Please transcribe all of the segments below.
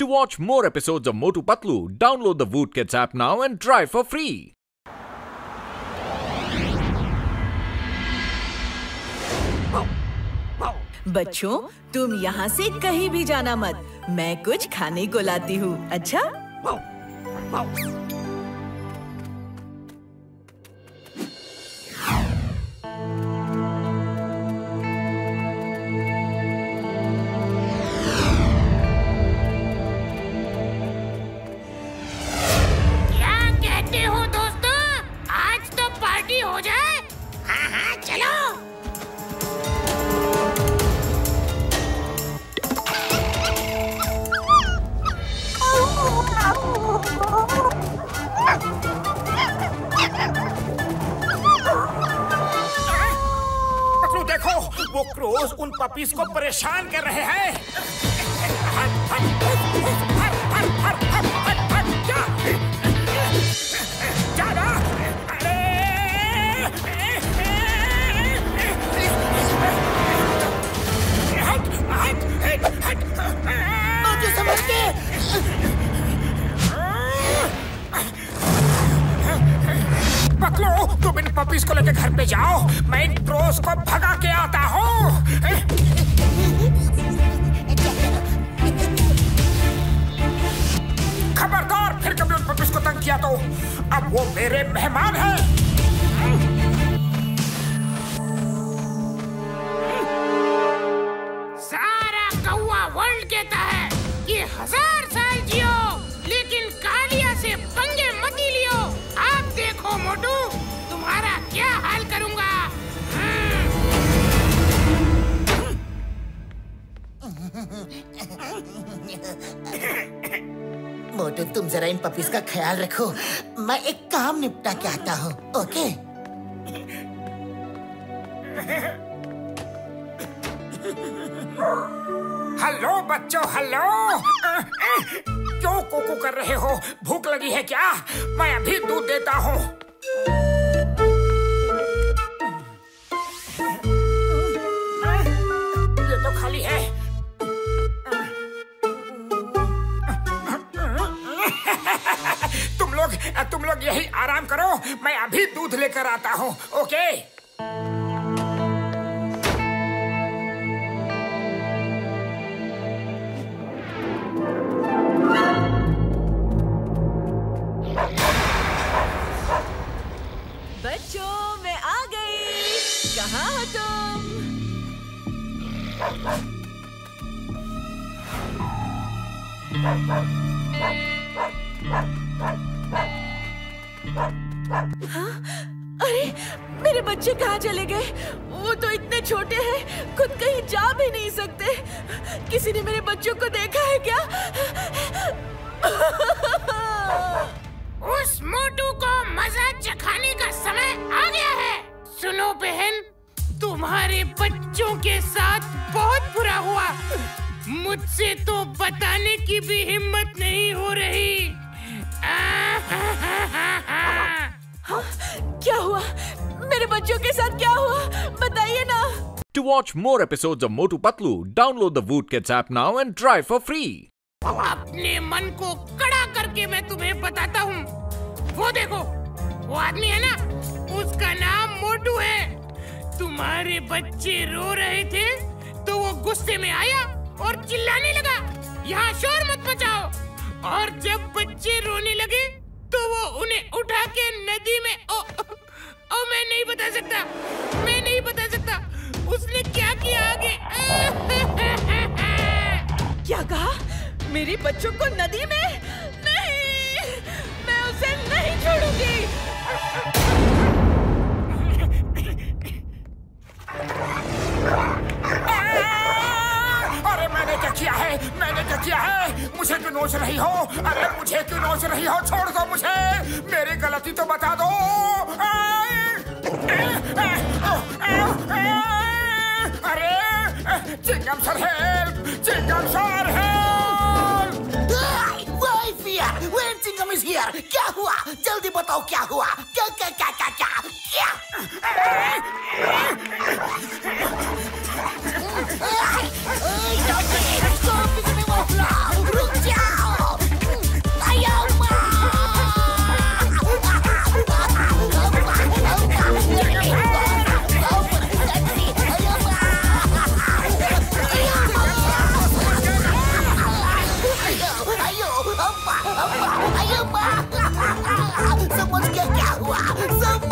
To watch more episodes of Motu Patlu, download the Voot Kids app now and try for free. बच्चों, तुम यहाँ से कहीं भी जाना मत। मैं कुछ खाने को लाती हूँ। अच्छा? क्या कहते हो दोस्तों? आज तो पार्टी हो जाए। हाँ, चलो। देखो, वो क्रोज उन पपीज को परेशान कर रहे हैं। मुझे समझ के। पकड़ो, तुम इन पपीज को लेकर घर पे जाओ। मैं इन क्रोज को भगा के आता हूँ। खबरदार, फिर कभी उन पपीज को तंग किया तो अब वो मेरे मेहमान हैं। सारा कौवा वर्ल्ड कहता है कि 1000 साल जियो, लेकिन कालिया से पंगे मत लियो। आप देखो मोटू, तुम्हारा क्या हाल करूंगा। मोटू, तुम जरा इन पपीज का ख्याल रखो। मैं एक काम निपटा के आता हूँ। ओके? हेलो बच्चों, हेलो। क्यों कोको कर रहे हो? भूख लगी है क्या? मैं अभी दूध देता हूँ। ये तो खाली है। तुम लोग यही आराम करो, मैं अभी दूध लेकर आता हूँ। ओके? बच्चों, मैं आ गई। कहाँ हो तुम? हाँ? अरे, मेरे बच्चे कहाँ चले गए? वो तो इतने छोटे हैं, खुद कहीं जा भी नहीं सकते। किसी ने मेरे बच्चों को देखा है क्या? उस मोटू को मजा चखाने का समय आ गया है। सुनो बहन, तुम्हारे बच्चों के साथ बहुत बुरा हुआ। मुझसे तो बताने की भी हिम्मत नहीं हो रही। हाँ? क्या हुआ? मेरे बच्चों के साथ क्या हुआ? बताइए ना। To watch more episodes of Motu Patlu, download the Voot Kids app now and try for free. अपने मन को कड़ा करके मैं तुम्हें बताता हूँ। वो देखो, वो आदमी है ना, उसका नाम मोटू है। तुम्हारे बच्चे रो रहे थे तो वो गुस्से में आया और चिल्लाने लगा, यहाँ शोर मत मचाओ। और जब बच्चे रोने लगे तो वो उन्हें उठा के नदी में मैं नहीं बता सकता उसने क्या किया आगे। क्या कहा? मेरे बच्चों को नदी में? नहीं, मैं उसे नहीं छोड़ूंगी। अरे मैंने क्या किया है? मुझे क्यों नोच रही हो? अरे मुझे क्यों नोच रही हो? छोड़ दो मुझे, मेरी गलती तो बता दो। अरे चिंगम sir help! Why fear? When Chingam is here? क्या हुआ? जल्दी बताओ क्या हुआ? क्या? रुक जा।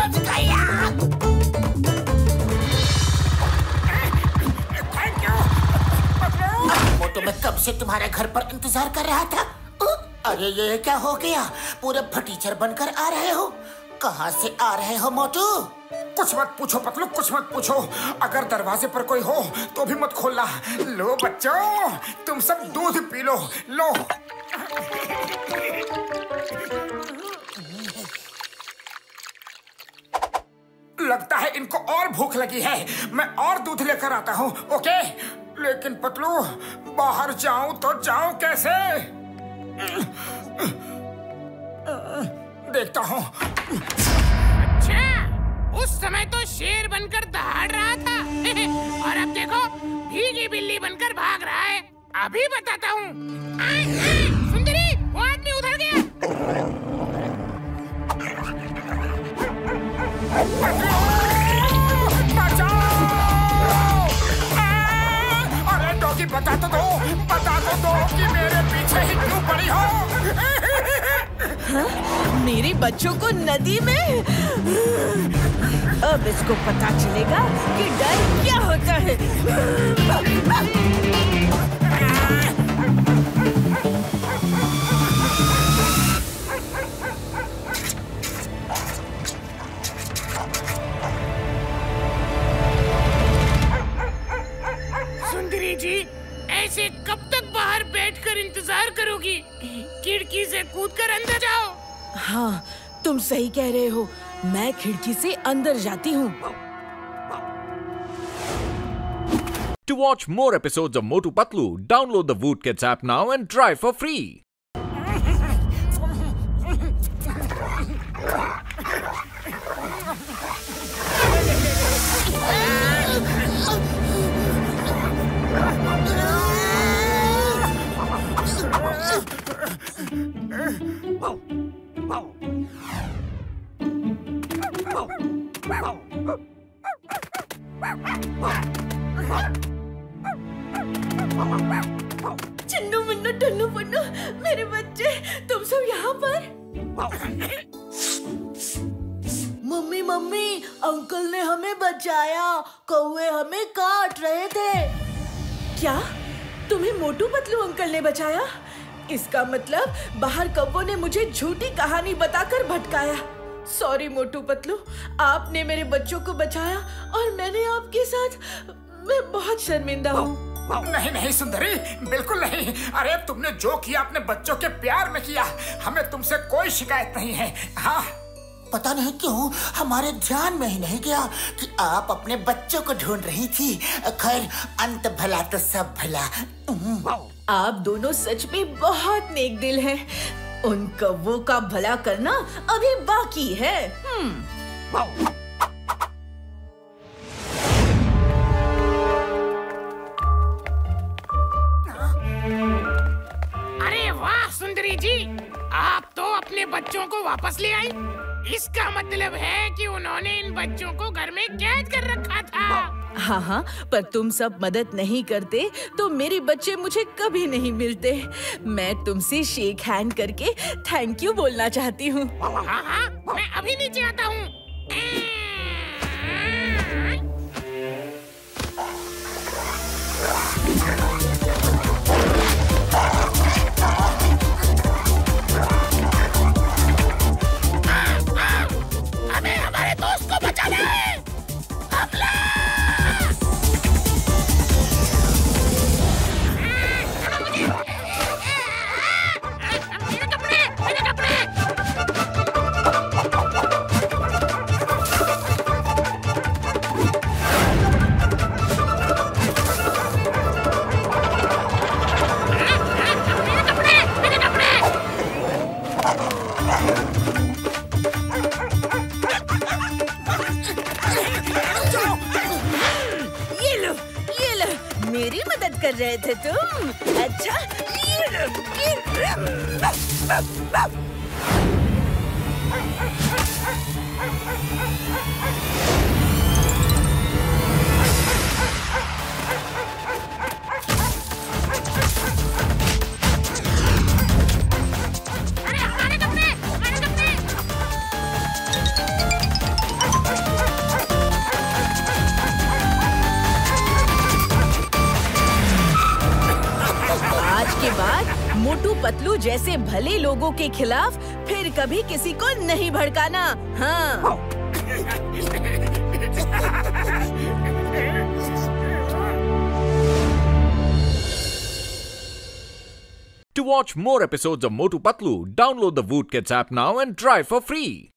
पहुंच गया। थैंक यू मोटू, मैं कब से तुम्हारे घर पर इंतजार कर रहा था। अरे ये क्या हो गया? पूरे फटीचर बनकर आ रहे हो। कहाँ से आ रहे हो मोटू? कुछ मत पूछो पतलू, कुछ मत पूछो। अगर दरवाजे पर कोई हो तो भी मत खोलना। लो बच्चों, तुम सब दूध पी लो। लो। लगता है इनको और भूख लगी है। मैं और दूध लेकर आता हूँ। ओके, लेकिन पतलू, बाहर जाऊं तो जाऊं कैसे? देखता हूँ। अच्छा, उस समय तो शेर बनकर दहाड़ रहा था और अब देखो भीगी बिल्ली बनकर भाग रहा है। अभी बताता हूँ। सुंदरी, वो आदमी उधर गया। अरे डॉगी, बता तो दो कि मेरे पीछे ही क्यों पड़ी हो? मेरे बच्चों को नदी में? अब इसको पता चलेगा कि डर क्या होता है। सुंदरी जी, ऐसे कब तक बाहर बैठकर इंतजार करोगी? खिड़की से कूदकर अंदर जाओ। हाँ, तुम सही कह रहे हो। मैं खिड़की से अंदर जाती हूँ। To watch more episodes of Motu Patlu, download the Voot Kids app now and try for free. Chinnu Munnu टन्नू Munnu, मेरे बच्चे, तुम सब यहाँ पर? मम्मी मम्मी, अंकल ने हमें बचाया। कौवे हमें काट रहे थे। क्या? तुम्हें मोटू पतलू अंकल ने बचाया? इसका मतलब बाहर कौवों ने मुझे झूठी कहानी बताकर भटकाया। सॉरी मोटू पतलू, आपने मेरे बच्चों को बचाया और मैंने आपके साथ। मैं बहुत शर्मिंदा हूँ। नहीं सुंदरी, बिल्कुल नहीं। अरे तुमने जो किया अपने बच्चों के प्यार में किया। हमें तुमसे कोई शिकायत नहीं है। हाँ, पता नहीं क्यों हमारे ध्यान में ही नहीं गया कि आप अपने बच्चों को ढूंढ रही थी। खैर, अंत भला तो सब भला। आप दोनों सच में बहुत नेक दिल हैं। उन कौवों का भला करना अभी बाकी है। अरे वाह सुंदरी जी, आप तो अपने बच्चों को वापस ले आई। इसका मतलब है कि उन्होंने इन बच्चों को घर में कैद कर रखा था। हाँ, पर तुम सब मदद नहीं करते तो मेरे बच्चे मुझे कभी नहीं मिलते। मैं तुमसे शेक हैंड करके थैंक यू बोलना चाहती हूँ। हाँ, मैं अभी नीचे आता हूँ। हमें हमारे दोस्त को बचाना है। हमला! मेरी मदद कर रहे थे तुम? अच्छा, ये लो। के बाद मोटू पतलू जैसे भले लोगों के खिलाफ फिर कभी किसी को नहीं भड़काना। हाँ। To watch more episodes of Motu Patlu, download the Voot Kids app now and try for free.